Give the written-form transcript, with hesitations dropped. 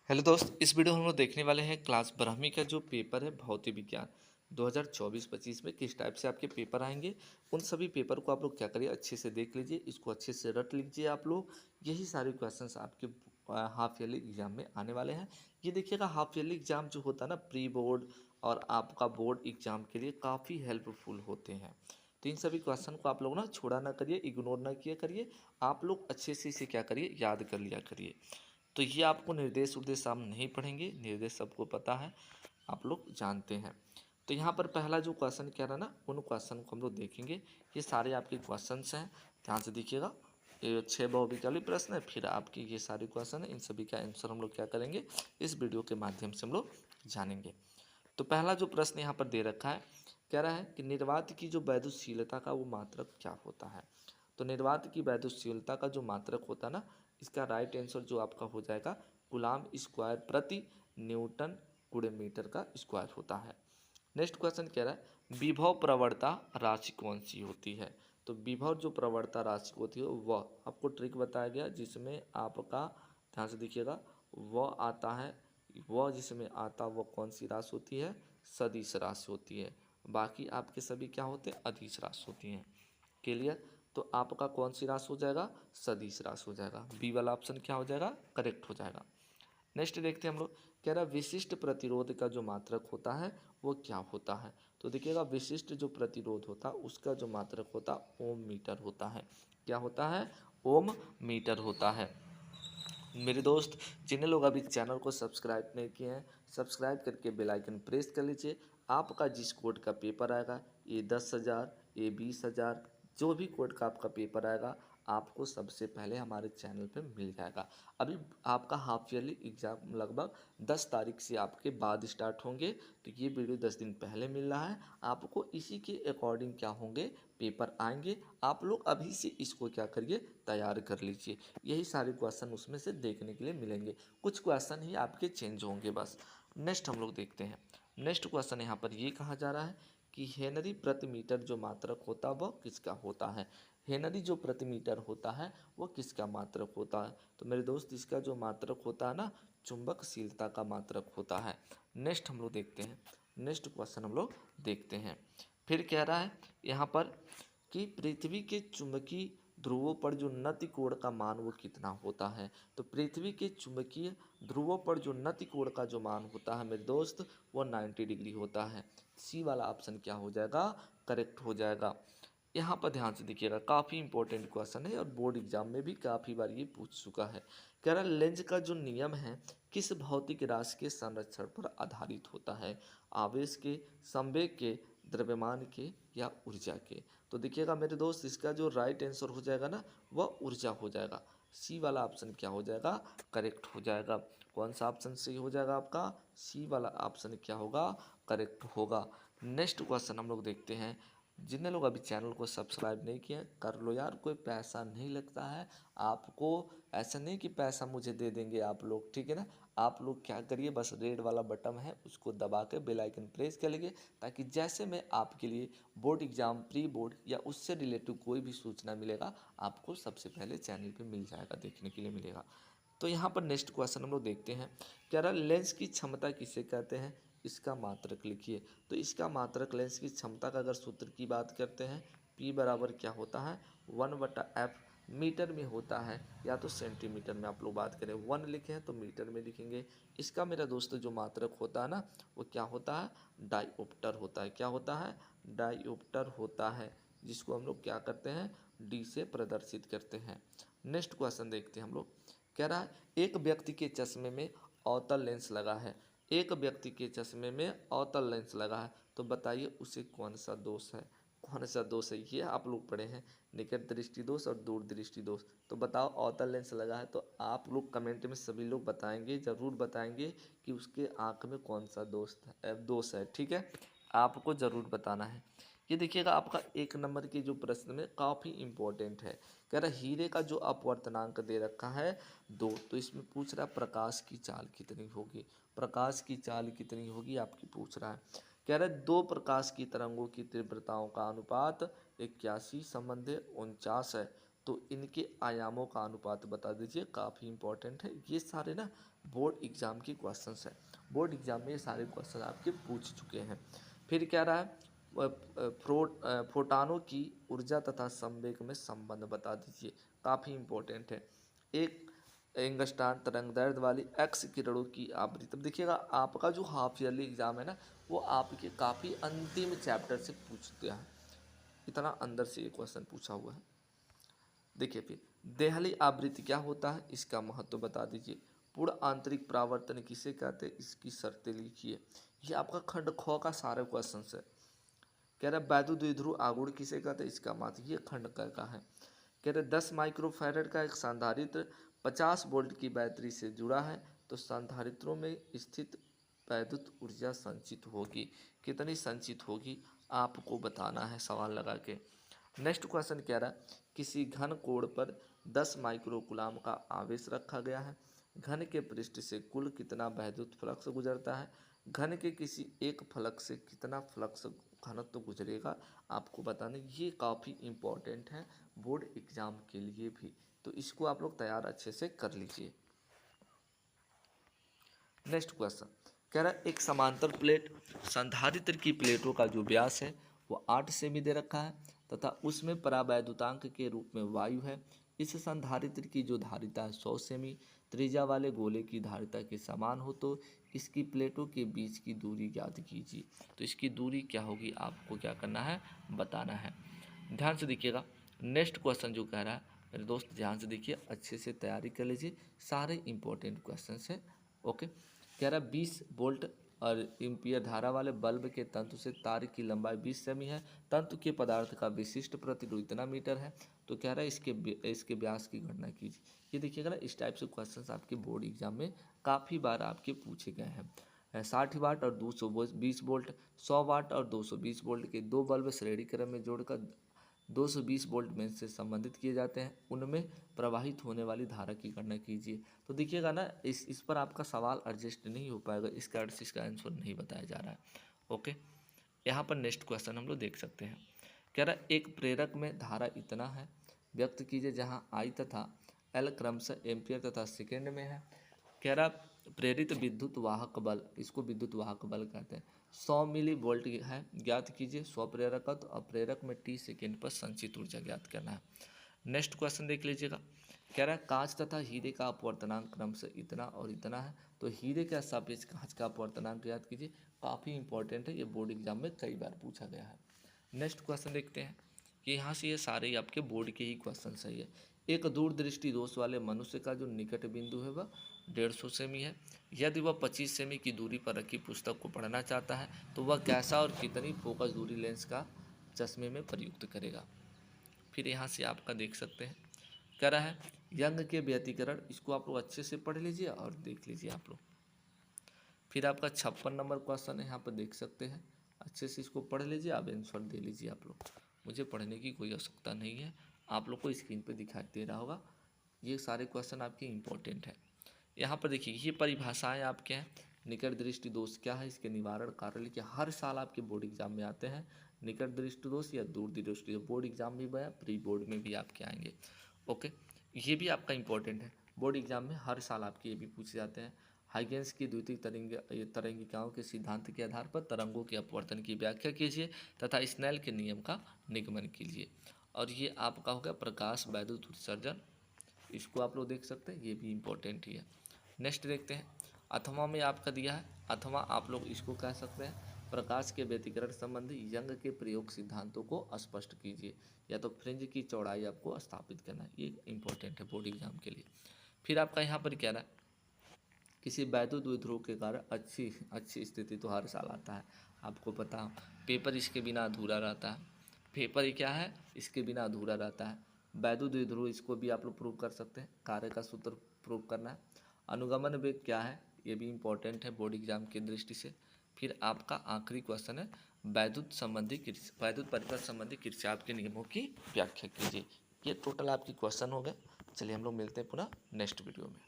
Hello दोस्त, इस video में हम लोग देखने वाले हैं क्लास 12वीं का जो पेपर है भौतिक विज्ञान 2024-25 में किस टाइप से आपके पेपर आएंगे। उन सभी पेपर को आप लोग क्या करिए, अच्छे से देख लीजिए, इसको अच्छे से रट लीजिए आप लोग। यही सारे क्वेश्चंस आपके हाफ ईयरली एग्जाम में आने वाले हैं। ये देखिएगा, हाफ ईयरली एग्जाम जो होता है ना, प्री बोर्ड और आपका बोर्ड एग्जाम के लिए काफ़ी हेल्पफुल होते हैं। तो इन सभी क्वेश्चन को आप लोग ना छोड़ा ना करिए, इग्नोर ना किया करिए। आप लोग अच्छे से इसे क्या करिए, याद कर लिया करिए। तो ये आपको निर्देश उपदेश आप नहीं पढ़ेंगे, निर्देश सबको पता है, आप लोग जानते हैं। तो यहाँ पर पहला जो क्वेश्चन कह रहा है ना, उन क्वेश्चन को हम लोग देखेंगे। ये सारे आपके क्वेश्चंस हैं, ध्यान से देखिएगा। ये 6 बहुविकल्पी प्रश्न है, फिर आपके ये सारे क्वेश्चन है, इन सभी का आंसर हम लोग क्या करेंगे, इस वीडियो के माध्यम से हम लोग जानेंगे। तो पहला जो प्रश्न यहाँ पर दे रखा है, कह रहा है कि निर्वात की जो वैद्युतशीलता का वो मात्रक क्या होता है। तो निर्वात की वैद्युतशीलता का जो मात्रक होता है ना, इसका राइट आंसर जो आपका हो जाएगा कूलाम स्क्वायर प्रति न्यूटन कुड़े मीटर का स्क्वायर होता है। नेक्स्ट क्वेश्चन कह रहा है विभव प्रवणता राशि कौन सी होती है। तो विभव जो प्रवणता राशि होती है वह आपको ट्रिक बताया गया, जिसमें आपका ध्यान से देखिएगा, वह आता है, वह जिसमें आता वह कौन सी राशि होती है, सदिश राशि होती है। बाकी आपके सभी क्या होते हैं, अदिश राशि होती हैं। क्लियर। तो आपका कौन सी राशि हो जाएगा, सदिश राशि हो जाएगा। बी वाला ऑप्शन क्या हो जाएगा, करेक्ट हो जाएगा। नेक्स्ट देखते हैं हम लोग, कह रहा है विशिष्ट प्रतिरोध का जो मात्रक होता है वो क्या होता है। तो देखिएगा, विशिष्ट जो प्रतिरोध होता है उसका जो मात्रक होता है ओम मीटर होता है। क्या होता है, ओम मीटर होता है। मेरे दोस्त, जिन्हें लोग अभी चैनल को सब्सक्राइब नहीं किए हैं, सब्सक्राइब करके बेल आइकन प्रेस कर लीजिए। आपका जिस कोड का पेपर आएगा, ये 10,000, ये 20,000, जो भी कोड का आपका पेपर आएगा, आपको सबसे पहले हमारे चैनल पे मिल जाएगा। अभी आपका हाफ ईयरली एग्ज़ाम लगभग 10 तारीख से आपके बाद स्टार्ट होंगे, तो ये वीडियो 10 दिन पहले मिल रहा है आपको। इसी के अकॉर्डिंग क्या होंगे, पेपर आएंगे। आप लोग अभी से इसको क्या करिए, तैयार कर लीजिए। यही सारे क्वेश्चन उसमें से देखने के लिए मिलेंगे, कुछ क्वेश्चन ही आपके चेंज होंगे बस। नेक्स्ट हम लोग देखते हैं। नेक्स्ट क्वेश्चन यहाँ पर ये कहा जा रहा है कि हेनरी प्रति मीटर जो मात्रक होता है वह किसका होता है। हेनरी जो प्रति मीटर होता है वो किसका मात्रक होता है। तो मेरे दोस्त, इसका जो मात्रक होता है ना, चुंबकशीलता का मात्रक होता है। नेक्स्ट हम लोग देखते हैं, नेक्स्ट क्वेश्चन हम लोग देखते हैं। फिर कह रहा है यहाँ पर कि पृथ्वी के चुंबकीय ध्रुवों पर जो नति कोण का मान वो कितना होता है। तो पृथ्वी के चुंबकीय ध्रुवों पर जो नति कोण का जो मान होता है मेरे दोस्त, वो 90 डिग्री होता है। सी वाला ऑप्शन क्या हो जाएगा, करेक्ट हो जाएगा। यहाँ पर ध्यान से देखिएगा, काफ़ी इंपॉर्टेंट क्वेश्चन है और बोर्ड एग्जाम में भी काफ़ी बार ये पूछ चुका है। कह रहा लेंज का जो नियम है किस भौतिक राशि के संरक्षण पर आधारित होता है। आवेश के, संवेग के, द्रव्यमान के या ऊर्जा के। तो देखिएगा मेरे दोस्त, इसका जो राइट आंसर हो जाएगा ना, वह ऊर्जा हो जाएगा। सी वाला ऑप्शन क्या हो जाएगा, करेक्ट हो जाएगा। कौन सा ऑप्शन सही हो जाएगा आपका, सी वाला ऑप्शन क्या होगा, करेक्ट होगा। नेक्स्ट क्वेश्चन हम लोग देखते हैं। जितने लोग अभी चैनल को सब्सक्राइब नहीं किए कर लो यार, कोई पैसा नहीं लगता है आपको। ऐसा नहीं कि पैसा मुझे दे देंगे आप लोग, ठीक है ना। आप लोग क्या करिए, बस रेड वाला बटन है उसको दबा के बेल आइकन प्रेस कर लीजिए, ताकि जैसे मैं आपके लिए बोर्ड एग्जाम, प्री बोर्ड या उससे रिलेटेड कोई भी सूचना मिलेगा, आपको सबसे पहले चैनल पे मिल जाएगा, देखने के लिए मिलेगा। तो यहाँ पर नेक्स्ट क्वेश्चन हम लोग देखते हैं। कह रहा लेंस की क्षमता किसे कहते हैं, इसका मात्रक लिखिए। तो इसका मात्रक, लेंस की क्षमता का अगर सूत्र की बात करते हैं, P बराबर क्या होता है, 1/f। मीटर में होता है या तो सेंटीमीटर में आप लोग बात करें, 1 लिखे हैं तो मीटर में लिखेंगे। इसका मेरा दोस्त जो मात्रक होता है ना, वो क्या होता है, डाईओप्टर होता है। क्या होता है, डाईओप्टर होता है, जिसको हम लोग क्या करते हैं, डी से प्रदर्शित करते हैं। नेक्स्ट क्वेश्चन देखते हैं हम लोग। कह रहा है एक व्यक्ति के चश्मे में अवतल लेंस लगा है। एक व्यक्ति के चश्मे में अवतल लेंस लगा है, तो बताइए उसे कौन सा दोष है। कौन सा दोष है, ये आप लोग पढ़े हैं, निकट दृष्टि दोष और दूर दृष्टि दोष। तो बताओ, अवतल लेंस लगा है तो आप लोग कमेंट में सभी लोग बताएंगे, ज़रूर बताएंगे कि उसके आँख में कौन सा दोष है, ठीक है। आपको ज़रूर बताना है। ये देखिएगा, आपका 1 नंबर के जो प्रश्न में काफ़ी इंपॉर्टेंट है। कह रहा हीरे का जो अपवर्तनांक दे रखा है 2, तो इसमें पूछ रहा है प्रकाश की चाल कितनी होगी। प्रकाश की चाल कितनी होगी आपकी पूछ रहा है। कह रहा है 2 प्रकाश की तरंगों की तीव्रताओं का अनुपात 81 संबंध 49 है। तो इनके आयामों का अनुपात बता दीजिए, काफ़ी इंपॉर्टेंट है। ये सारे ना बोर्ड एग्जाम की क्वेश्चंस है। बोर्ड एग्जाम में ये सारे क्वेश्चन आपके पूछ चुके हैं। फिर क्या रहा है, फोटानों की ऊर्जा तथा संवेग में संबंध बता दीजिए, काफ़ी इंपॉर्टेंट है। एक एंगस्ट्रॉन तरंगदैर्ध्य वाली एक्स किरणों की आवृत्ति। अब देखिएगा आपका जो हाफ ईयरली एग्जाम है ना, वो आपके काफ़ी अंतिम चैप्टर से पूछता है, इतना अंदर से ये क्वेश्चन पूछा हुआ है। देखिए फिर देहली आवृत्ति क्या होता है, इसका महत्व बता दीजिए। पूर्ण आंतरिक परावर्तन किसे कहते हैं, इसकी शर्तें लिखिए। ये आपका खंड ख का सारे क्वेश्चन है। कह रहा है वैद्युत द्विध्रुव आघूर्ण किसे कहते हैं, इसका महत्व, ये खंड क का है। कह रहे 10 माइक्रोफैरड का एक संधारित्र 50 वोल्ट की बैटरी से जुड़ा है, तो संधारित्रों में स्थित वैद्युत ऊर्जा संचित होगी, कितनी संचित होगी आपको बताना है सवाल लगा के। नेक्स्ट क्वेश्चन कह रहा है किसी घन कोण पर 10 माइक्रोकुलाम का आवेश रखा गया है, घन के पृष्ठ से कुल कितना वैद्युत फ्लक्स गुजरता है, घन के किसी एक फ्लक्स से कितना फ्लक्स घनत्व गुजरेगा आपको बताना। ये काफ़ी इम्पोर्टेंट है बोर्ड एग्जाम के लिए भी, तो इसको आप लोग तैयार अच्छे से कर लीजिए। नेक्स्ट क्वेश्चन कह रहा है एक समांतर प्लेट संधारित्र की प्लेटों का जो व्यास है वो 8 सेमी दे रखा है तथा उसमें परावैद्युतांक के रूप में वायु है। इस संधारित्र की जो धारिता है 100 सेमी, त्रिज्या वाले गोले की धारिता के समान हो तो इसकी प्लेटों के बीच की दूरी ज्ञात कीजिए। तो इसकी दूरी क्या होगी आपको क्या करना है, बताना है। ध्यान से देखिएगा नेक्स्ट क्वेश्चन जो कह रहा है, मेरे दोस्त ध्यान से देखिए, अच्छे से तैयारी कर लीजिए, सारे इंपॉर्टेंट क्वेश्चन है। ओके, कह रहा है 20 वोल्ट और एम्पियर धारा वाले बल्ब के तंतु से तार की लंबाई 20 सेमी है, तंतु के पदार्थ का विशिष्ट प्रतिरोध इतना मीटर है, तो कह रहा है इसके व्यास की गणना कीजिए। ये देखिएगा ना, इस टाइप से क्वेश्चंस आपके बोर्ड एग्जाम में काफ़ी बार आपके पूछे गए हैं। 60 वाट और 220 वोल्ट, 100 वाट और 220 वोल्ट के दो बल्ब श्रेणी क्रम में जोड़कर 220 वोल्ट में से संबंधित किए जाते हैं, उनमें प्रवाहित होने वाली धारा की गणना कीजिए। तो देखिएगा ना, इस पर आपका सवाल एडजस्ट नहीं हो पाएगा, इसका इसका आंसर नहीं बताया जा रहा है। ओके, यहाँ पर नेक्स्ट क्वेश्चन हम लोग देख सकते हैं। कह रहा है एक प्रेरक में धारा इतना है व्यक्त कीजिए जहाँ आई तथा एल क्रमशः एम्पियर तथा सेकेंड में है। कह रहा प्रेरित विद्युत वाहक बल, इसको विद्युत वाहक बल कहते हैं, 100 मिली वोल्ट है, ज्ञात कीजिए स्वप्रेरकत्व और प्रेरक में टी सेकेंड पर संचित ऊर्जा ज्ञात करना है। नेक्स्ट क्वेश्चन देख लीजिएगा। कह रहा है कांच तथा हीरे का अपवर्तनांक क्रमशः इतना और इतना है, तो हीरे का सापेक्ष कांच का अपवर्तनांक ज्ञात कीजिए। काफ़ी इंपॉर्टेंट है, ये बोर्ड एग्जाम में कई बार पूछा गया है। नेक्स्ट क्वेश्चन देखते हैं कि यहाँ से ये सारे ही आपके बोर्ड के ही क्वेश्चन सही है। एक दूरदृष्टि दोष वाले मनुष्य का जो निकट बिंदु है वह 150 सेमी है। यदि वह 25 सेमी की दूरी पर रखी पुस्तक को पढ़ना चाहता है तो वह कैसा और कितनी फोकस दूरी लेंस का चश्मे में प्रयुक्त करेगा। फिर यहाँ से आपका देख सकते हैं, कह रहा है यंग के व्यतिकरण, इसको आप लोग अच्छे से पढ़ लीजिए और देख लीजिए आप लोग। फिर आपका 56 नंबर क्वेश्चन है, यहाँ पर देख सकते हैं, अच्छे से इसको पढ़ लीजिए, आप आंसर दे लीजिए आप लोग, मुझे पढ़ने की कोई आवश्यकता नहीं है, आप लोग को स्क्रीन पे दिखाई दे रहा होगा। ये सारे क्वेश्चन आपके इंपॉर्टेंट हैं। यहाँ पर देखिए ये परिभाषाएं आपके हैं। निकट दृष्टि दोष क्या है, इसके निवारण कार्य लिखिए। हर साल आपके बोर्ड एग्जाम में आते हैं निकट दृष्टि दोष या दूर दृष्टि, बोर्ड एग्जाम में भी, प्री बोर्ड में भी आपके आएंगे। ओके, ये भी आपका इंपॉर्टेंट है, बोर्ड एग्जाम में हर साल आपके ये भी पूछे जाते हैं। हाइगेंस की द्वितीय तरंगिकाओं के सिद्धांत के आधार पर तरंगों के अपवर्तन की व्याख्या कीजिए तथा स्नेल के नियम का निगमन कीजिए। और ये आपका होगा प्रकाश वैद्युत उत्सर्जन, इसको आप लोग देख सकते हैं, ये भी इम्पोर्टेंट ही है। नेक्स्ट देखते हैं, अथवा में आपका दिया है, अथवा आप लोग इसको कह सकते हैं प्रकाश के व्यतिकरण संबंधी यंग के प्रयोग सिद्धांतों को स्पष्ट कीजिए, या तो फ्रिंज की चौड़ाई आपको स्थापित करना है, ये इंपॉर्टेंट है बोर्ड एग्जाम के लिए। फिर आपका यहाँ पर क्या रहा है, किसी वैद्युत द्विध्रुव के कारण अच्छी स्थिति तो हर साल आता है, आपको पता हो, पेपर इसके बिना अधूरा रहता है, पेपर ही क्या है इसके बिना अधूरा रहता है। वैद्युत द्विध्रुव इसको भी आप लोग प्रूव कर सकते हैं, कार्य का सूत्र प्रूव करना है। अनुगमन वेग क्या है, ये भी इंपॉर्टेंट है बोर्ड एग्जाम की दृष्टि से। फिर आपका आखिरी क्वेश्चन है वैद्युत परिपथ संबंधी किरचॉफ के नियमों की व्याख्या कीजिए। ये टोटल आपकी क्वेश्चन हो गए। चलिए हम लोग मिलते हैं पुनः नेक्स्ट वीडियो में।